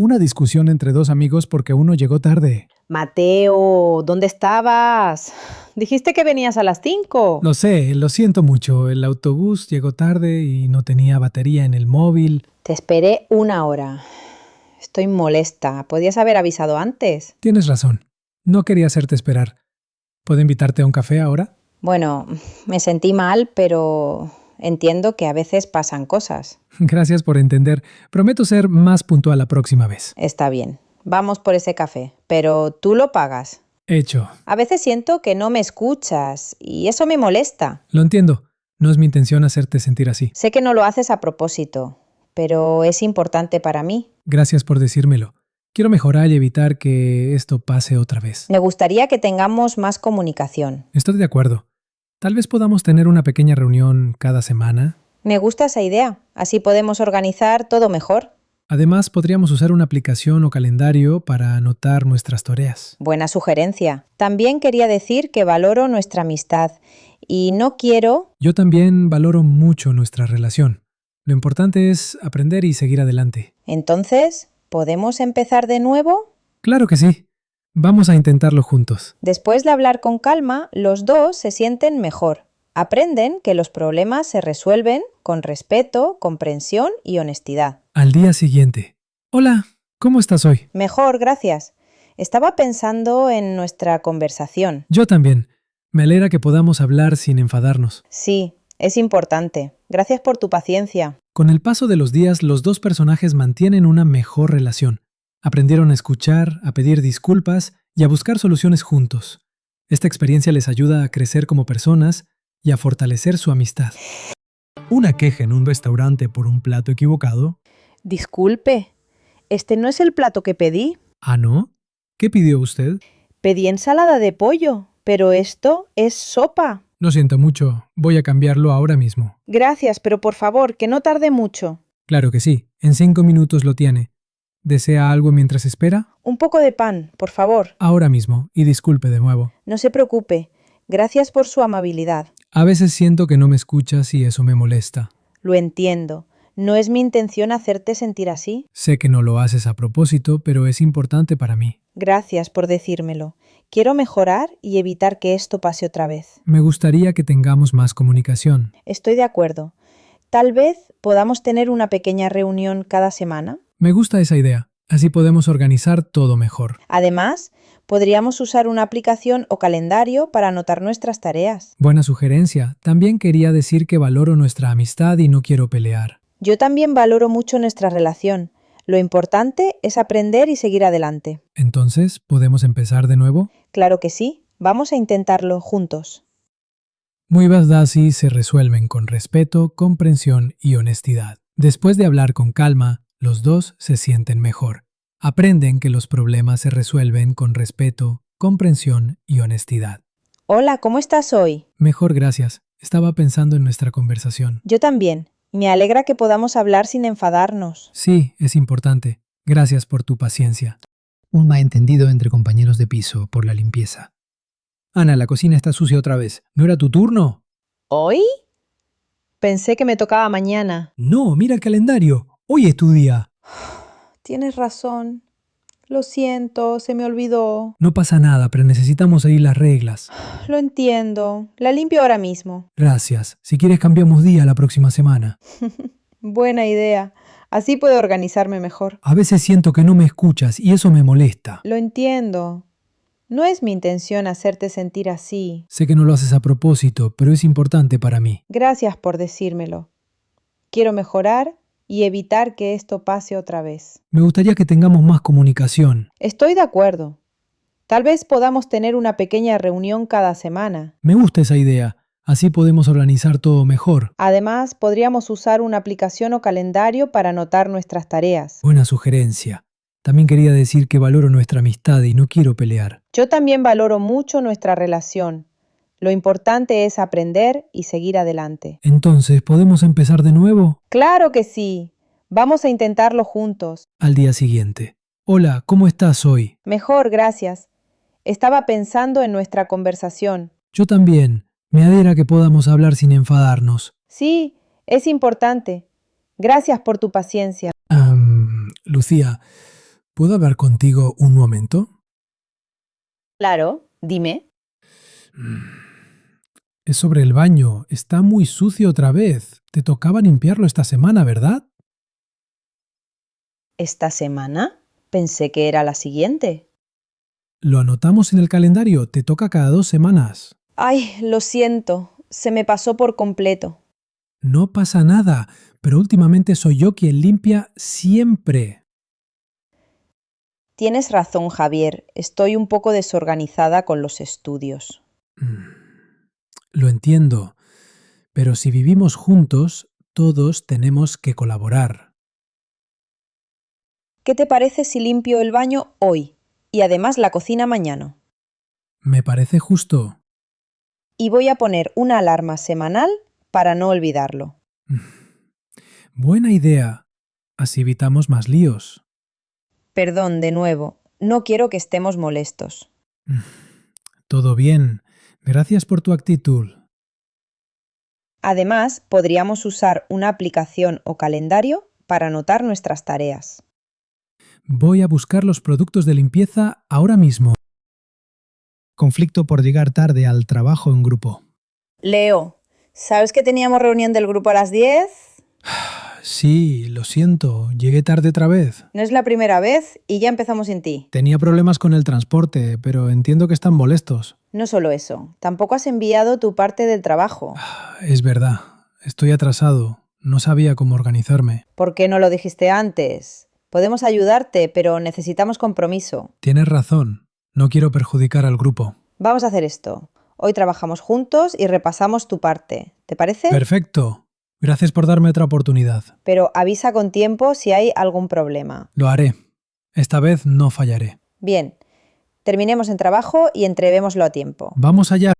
Una discusión entre dos amigos porque uno llegó tarde. Mateo, ¿dónde estabas? Dijiste que venías a las 5. Lo sé, lo siento mucho. El autobús llegó tarde y no tenía batería en el móvil. Te esperé 1 hora. Estoy molesta. ¿Podías haber avisado antes? Tienes razón. No quería hacerte esperar. ¿Puedo invitarte a un café ahora? Bueno, me sentí mal, pero entiendo que a veces pasan cosas. Gracias por entender. Prometo ser más puntual la próxima vez. Está bien. Vamos por ese café, pero tú lo pagas. Hecho. A veces siento que no me escuchas y eso me molesta. Lo entiendo. No es mi intención hacerte sentir así. Sé que no lo haces a propósito, pero es importante para mí. Gracias por decírmelo. Quiero mejorar y evitar que esto pase otra vez. Me gustaría que tengamos más comunicación. Estoy de acuerdo. Tal vez podamos tener una pequeña reunión cada semana. Me gusta esa idea. Así podemos organizar todo mejor. Además, podríamos usar una aplicación o calendario para anotar nuestras tareas. Buena sugerencia. También quería decir que valoro nuestra amistad y no quiero... Yo también valoro mucho nuestra relación. Lo importante es aprender y seguir adelante. Entonces, ¿podemos empezar de nuevo? Claro que sí. Vamos a intentarlo juntos. Después de hablar con calma, los dos se sienten mejor. Aprenden que los problemas se resuelven con respeto, comprensión y honestidad. Al día siguiente. Hola, ¿cómo estás hoy? Mejor, gracias. Estaba pensando en nuestra conversación. Yo también. Me alegra que podamos hablar sin enfadarnos. Sí, es importante. Gracias por tu paciencia. Con el paso de los días, los dos personajes mantienen una mejor relación. Aprendieron a escuchar, a pedir disculpas y a buscar soluciones juntos. Esta experiencia les ayuda a crecer como personas y a fortalecer su amistad. ¿Una queja en un restaurante por un plato equivocado? Disculpe, ¿este no es el plato que pedí? ¿Ah, no? ¿Qué pidió usted? Pedí ensalada de pollo, pero esto es sopa. Lo siento mucho, voy a cambiarlo ahora mismo. Gracias, pero por favor, que no tarde mucho. Claro que sí, en 5 minutos lo tiene. ¿Desea algo mientras espera? Un poco de pan, por favor. Ahora mismo, y disculpe de nuevo. No se preocupe. Gracias por su amabilidad. A veces siento que no me escuchas y eso me molesta. Lo entiendo. No es mi intención hacerte sentir así. Sé que no lo haces a propósito, pero es importante para mí. Gracias por decírmelo. Quiero mejorar y evitar que esto pase otra vez. Me gustaría que tengamos más comunicación. Estoy de acuerdo. Tal vez podamos tener una pequeña reunión cada semana. Me gusta esa idea. Así podemos organizar todo mejor. Además, podríamos usar una aplicación o calendario para anotar nuestras tareas. Buena sugerencia. También quería decir que valoro nuestra amistad y no quiero pelear. Yo también valoro mucho nuestra relación. Lo importante es aprender y seguir adelante. Entonces, ¿podemos empezar de nuevo? Claro que sí. Vamos a intentarlo juntos. Muchas veces se resuelven con respeto, comprensión y honestidad. Después de hablar con calma, los dos se sienten mejor. Aprenden que los problemas se resuelven con respeto, comprensión y honestidad. Hola, ¿cómo estás hoy? Mejor, gracias. Estaba pensando en nuestra conversación. Yo también. Me alegra que podamos hablar sin enfadarnos. Sí, es importante. Gracias por tu paciencia. Un malentendido entre compañeros de piso por la limpieza. Ana, la cocina está sucia otra vez. ¿No era tu turno? ¿Hoy? Pensé que me tocaba mañana. No, mira el calendario. Hoy es tu día. Tienes razón. Lo siento, se me olvidó. No pasa nada, pero necesitamos seguir las reglas. Lo entiendo. La limpio ahora mismo. Gracias. Si quieres cambiamos día la próxima semana. Buena idea. Así puedo organizarme mejor. A veces siento que no me escuchas y eso me molesta. Lo entiendo. No es mi intención hacerte sentir así. Sé que no lo haces a propósito, pero es importante para mí. Gracias por decírmelo. Quiero mejorar y evitar que esto pase otra vez. Me gustaría que tengamos más comunicación. Estoy de acuerdo. Tal vez podamos tener una pequeña reunión cada semana. Me gusta esa idea. Así podemos organizar todo mejor. Además, podríamos usar una aplicación o calendario para anotar nuestras tareas. Buena sugerencia. También quería decir que valoro nuestra amistad y no quiero pelear. Yo también valoro mucho nuestra relación. Lo importante es aprender y seguir adelante. Entonces, ¿podemos empezar de nuevo? ¡Claro que sí! Vamos a intentarlo juntos. Al día siguiente. Hola, ¿cómo estás hoy? Mejor, gracias. Estaba pensando en nuestra conversación. Yo también. Me alegra que podamos hablar sin enfadarnos. Sí, es importante. Gracias por tu paciencia. Lucía, ¿Puedo hablar contigo un momento? Claro, dime. Es sobre el baño. Está muy sucio otra vez. Te tocaba limpiarlo esta semana, ¿verdad? ¿Esta semana? Pensé que era la siguiente. Lo anotamos en el calendario. Te toca cada 2 semanas. Ay, lo siento, se me pasó por completo. No pasa nada, pero últimamente soy yo quien limpia siempre. Tienes razón, Javier, estoy un poco desorganizada con los estudios. Lo entiendo, pero si vivimos juntos, todos tenemos que colaborar. ¿Qué te parece si limpio el baño hoy y además la cocina mañana? Me parece justo. Y voy a poner una alarma semanal para no olvidarlo. Buena idea. Así evitamos más líos. Perdón de nuevo, no quiero que estemos molestos. Todo bien. Gracias por tu actitud. Además, podríamos usar una aplicación o calendario para anotar nuestras tareas. Voy a buscar los productos de limpieza ahora mismo. Conflicto por llegar tarde al trabajo en grupo. Leo, ¿sabes que teníamos reunión del grupo a las 10? Sí, lo siento. Llegué tarde otra vez. No es la primera vez y ya empezamos sin ti. Tenía problemas con el transporte, pero entiendo que están molestos. No solo eso, tampoco has enviado tu parte del trabajo. Es verdad. Estoy atrasado. No sabía cómo organizarme. ¿Por qué no lo dijiste antes? Podemos ayudarte, pero necesitamos compromiso. Tienes razón. No quiero perjudicar al grupo. Vamos a hacer esto. Hoy trabajamos juntos y repasamos tu parte. ¿Te parece? Perfecto. Gracias por darme otra oportunidad. Pero avisa con tiempo si hay algún problema. Lo haré. Esta vez no fallaré. Bien, terminemos en trabajo y entreguémoslo a tiempo. Vamos allá.